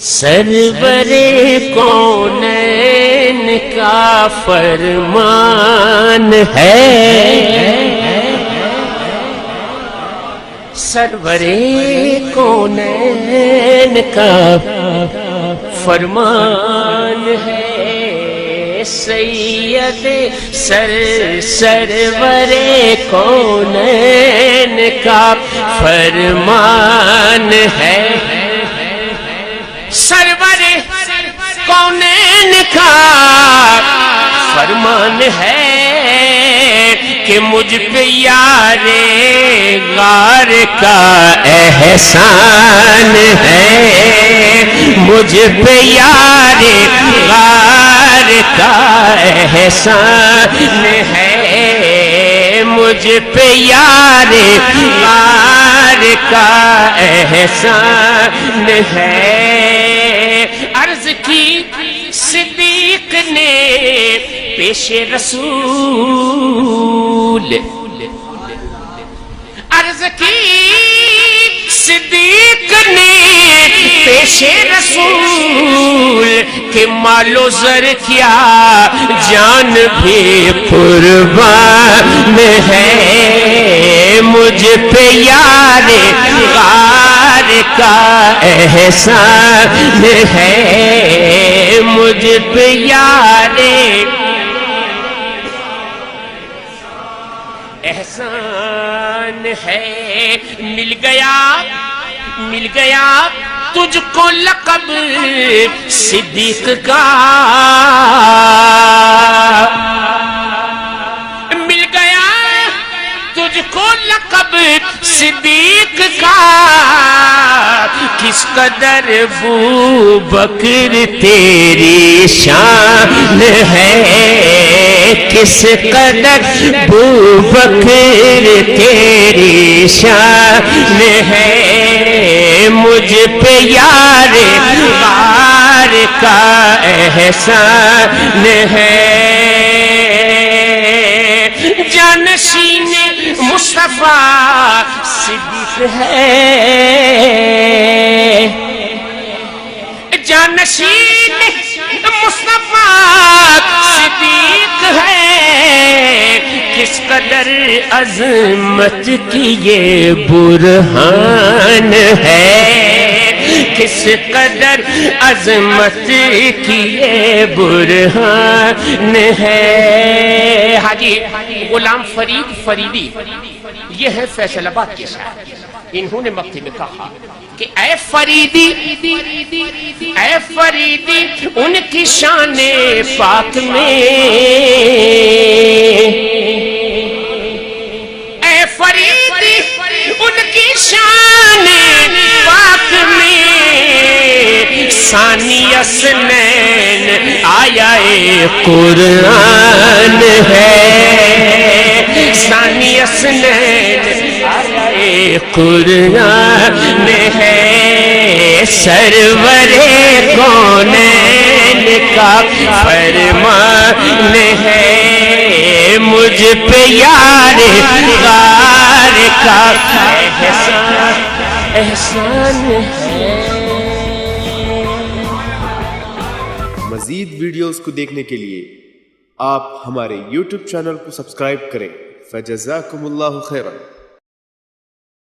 سرور کونین کا فرمان ہے، سرور کونین کا فرمان ہے، سید سرور کونین کا فرمان ہے، سرور کونین کا فرمان ہے کہ مجھ پہ یار غار کا احسان ہے، مجھ پہ یار غار کا احسان ہے، مجھ پہ یار غار کا احسان ہے۔ عرض کی صدیق نے پیش رسول، عرض کی صدیق نے پیش رسول کہ مال و زر کیا جان بھی قربان ہے، مجھ پہ یار غار کا احسان ہے، مجھ پہ یار احسان ہے۔ مل گیا تجھ کو لقب صدیق کا، مل گیا تجھ کو لقب صدیق کا، کس قدر ابو بکر تیری شان ہے، کس قدر ابو بکر تیری شان ہے، مجھ پہ یار غار کا احسان ہے۔ جانشین مصطفیٰ صدیق ہے، جانشین مصطفیٰ صدیق ہے، کس قدر عظمت کی یہ برہان ہے، کس قدر عظمت کی یہ برہان ہے۔ حاجی غلام فرید فریدی یہ ہے فیصل آباد کے شاعر، انہوں نے مکتب میں کہا کہ اے فریدی ان کی شان پاک میں، اے فریدی ان کی شان پاک میں، ثانی اسنین آیا قرآن ہے، ثانی اسنین آیا قرآن ہے، سرور کونین کا فرمان ہے، مجھ پہ یار غار کا احسان ہے۔ مزید ویڈیوز کو دیکھنے کے لیے آپ ہمارے YouTube چینل کو سبسکرائب کریں۔ فجزاکم اللہ خیرا۔